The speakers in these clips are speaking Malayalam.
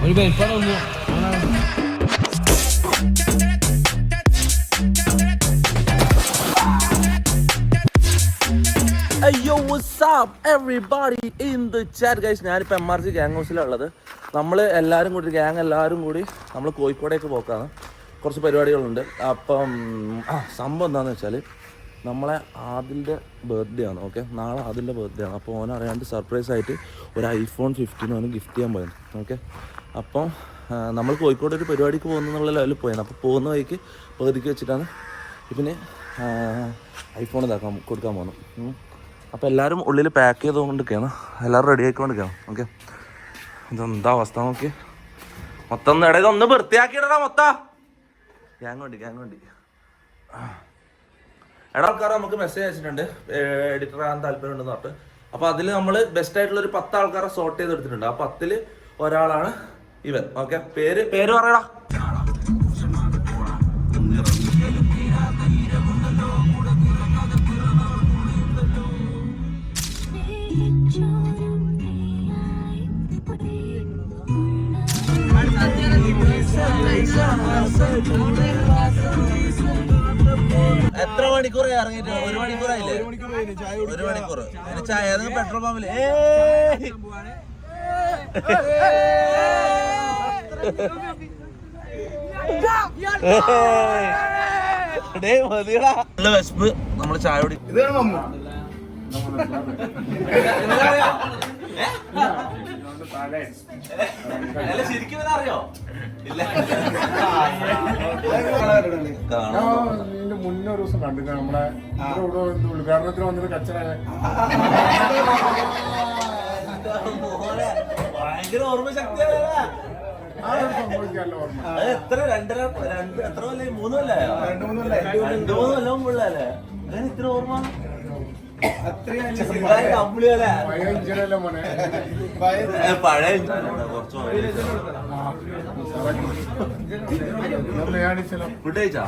Yo, what's up everybody in the chat guys? ഞാനിപ്പോൾ MRG ഗ്യാങ് ഹൗസിലുള്ളത്. നമ്മൾ എല്ലാവരും കൂടി ഗ്യാങ് എല്ലാവരും കൂടി നമ്മൾ കോഴിക്കോടേക്ക് പോക്കാണ്. കുറച്ച് പരിപാടികളുണ്ട്. അപ്പം സംഭവം എന്താണെന്ന് വെച്ചാൽ നമ്മളെ ആദിലിൻ്റെ ബർത്ത്ഡേ ആണ്. ഓക്കെ, നാളെ ആദിലിൻ്റെ ബർത്ത്ഡേ ആണ്. അപ്പോൾ ഓൻ അറിയാണ്ട് സർപ്രൈസ് ആയിട്ട് ഒരു iPhone 15 ഓന് ഗിഫ്റ്റ് ചെയ്യാൻ പോയത്. ഓക്കെ, അപ്പം നമ്മൾ കോഴിക്കോട് ഒരു പരിപാടിക്ക് പോകുന്നുള്ള ലെവലിൽ പോയത്. അപ്പോൾ പോകുന്ന വഴിക്ക് പകുതിക്ക് വെച്ചിട്ടാണ് ഇവന് ഐഫോൺ കൊടുക്കാൻ പോകുന്നു. അപ്പോൾ എല്ലാവരും ഉള്ളിൽ പാക്ക് ചെയ്തുകൊണ്ടിരിക്കുകയാണ്, എല്ലാവരും റെഡി ആയിക്കൊണ്ടിരിക്കുകയാണ്. ഓക്കെ, ഇതെന്താ അവസ്ഥ നോക്കി, മൊത്തം ഇടയിൽ ഒന്ന് വൃത്തിയാക്കിയിടാ മൊത്തം. ഗ്യാങ് വണ്ടി എടാ ആൾക്കാർ നമുക്ക് മെസ്സേജ് അയച്ചിട്ടുണ്ട്, എഡിറ്റർ ആകാൻ താല്പര്യം ഉണ്ടെന്ന് പറഞ്ഞിട്ട്. അപ്പോൾ അതിൽ നമ്മൾ ബെസ്റ്റ് ആയിട്ടുള്ള ഒരു 10 ആൾക്കാരെ സോർട്ട് ചെയ്തെടുത്തിട്ടുണ്ട്. ആ 10ൽ ഒരാളാണ് ഇവൻ. ഓക്കെ, പേര് പറയടാ. എത്ര മണിക്കൂറായി ഇറങ്ങിയിട്ട്? 1 മണിക്കൂറായില്ലേ? 1 മണിക്കൂർ. ചായ പെട്രോൾ പമ്പില് വിശപ്പ്. നമ്മള് ചായ കുടി ശരിക്കും അറിയോ? മുന്നേ ഒരു ദിവസം കണ്ടു നമ്മളെ ഉദ്ഘാടനത്തിന് വന്നിട്ട് കച്ചറ ഭയങ്കര ഓർമ്മ ശക്തിയാണ്. എത്ര 3 കൊല്ലായോ? 2 3 കൊല്ലം മുമ്പല്ലേ അങ്ങനെ ഇത്ര ഓർമ്മ? പഴയ ഫുഡ് കഴിച്ചാ?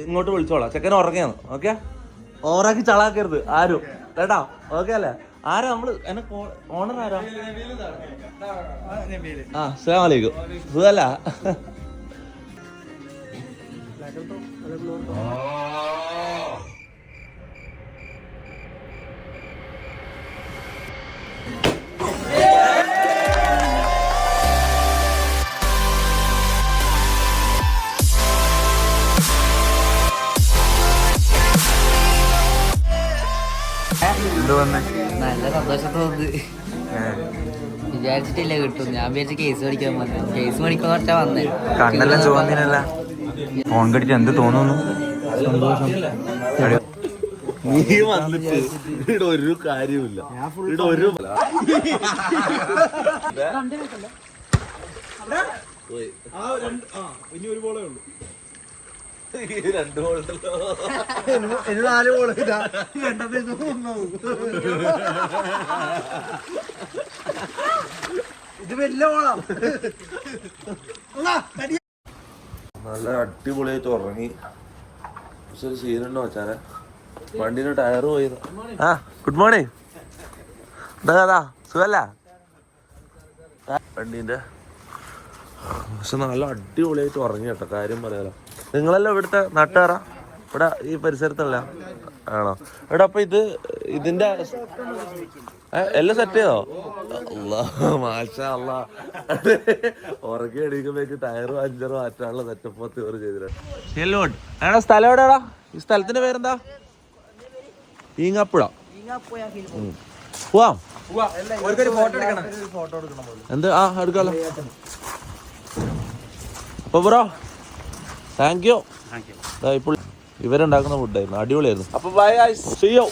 ഇങ്ങോട്ട് വിളിച്ചോളാം, ചെക്കൻ ഉറങ്ങിയാണ്. ഓക്കെ, ഓറാക്കി ചളാക്കരുത് ആരും കേട്ടോ. ഓക്കെ അല്ലേ? ആരാ നമ്മള് എന്നെ ഓണർ ആരാ? അസ്സലാമു അലൈക്കും. സുഖല്ല? നല്ല സന്തോഷത്തോന്ന് വിചാരിച്ചിട്ടില്ല കിട്ടും. ഞാൻ വിചാരിച്ച കേസ് പഠിക്കാൻ വന്നു. കേസ് പഠിക്കാൻ പറഞ്ഞാ വന്നേ. കണ്ണെല്ലാം ചോദിനല്ല ഫോൺ കടിച്ച് എന്ത് തോന്നുന്നു? സന്തോഷം. നീ വന്നിട്ട് ഇവിടെ ഒരു കാര്യമില്ല. ഇവിടെ ഒരു ഇനി ഒരു ബോളേ ഉള്ളൂ. 2 ബോളുണ്ടല്ലോ. 4 ബോൾ. ഇത് വലിയ ബോളാ. നല്ല അടിപൊളിയായിട്ട് ഉറങ്ങി. പക്ഷെ ഒരു സീനുണ്ടോ വെച്ചാല് വണ്ടിന്റെ ടയർ പോയത്. Good morning. എന്താ സുഖല്ല? വണ്ടീന്റെ പക്ഷെ നല്ല അടിപൊളിയായിട്ട് ഉറങ്ങി കേട്ടോ, കാര്യം പറയാലോ. നിങ്ങളെല്ലാം ഇവിടുത്തെ നാട്ടുകാരാ? ഇവിടെ ഈ പരിസരത്തല്ല ആണോ? ഇവിടെ അപ്പൊ ഇതിന്റെ എല്ലാം സെറ്റ് ചെയ്തോ? മാഷാ അല്ലാ. ഉറങ്ങി എണീക്കുമ്പോഴേക്ക് ടയറും 5 മാറ്റാനുള്ള സെറ്റപ്പ് ചെയ്തിട്ടുണ്ട്. എടാ സ്ഥലം എവിടെയാടാ? ഈ സ്ഥലത്തിന്റെ പേരെന്താ? ഈങ്ങാപ്പുഴ. പോവാം. എന്ത് എടുക്കാലോ. അപ്പൊ ബ്രോ താങ്ക് യു. ഇപ്പോൾ ഇവരുണ്ടാക്കുന്ന ഫുഡായിരുന്നു, അടിപൊളിയായിരുന്നു. അപ്പൊ ബൈ ഗൈസ്, സീ യു.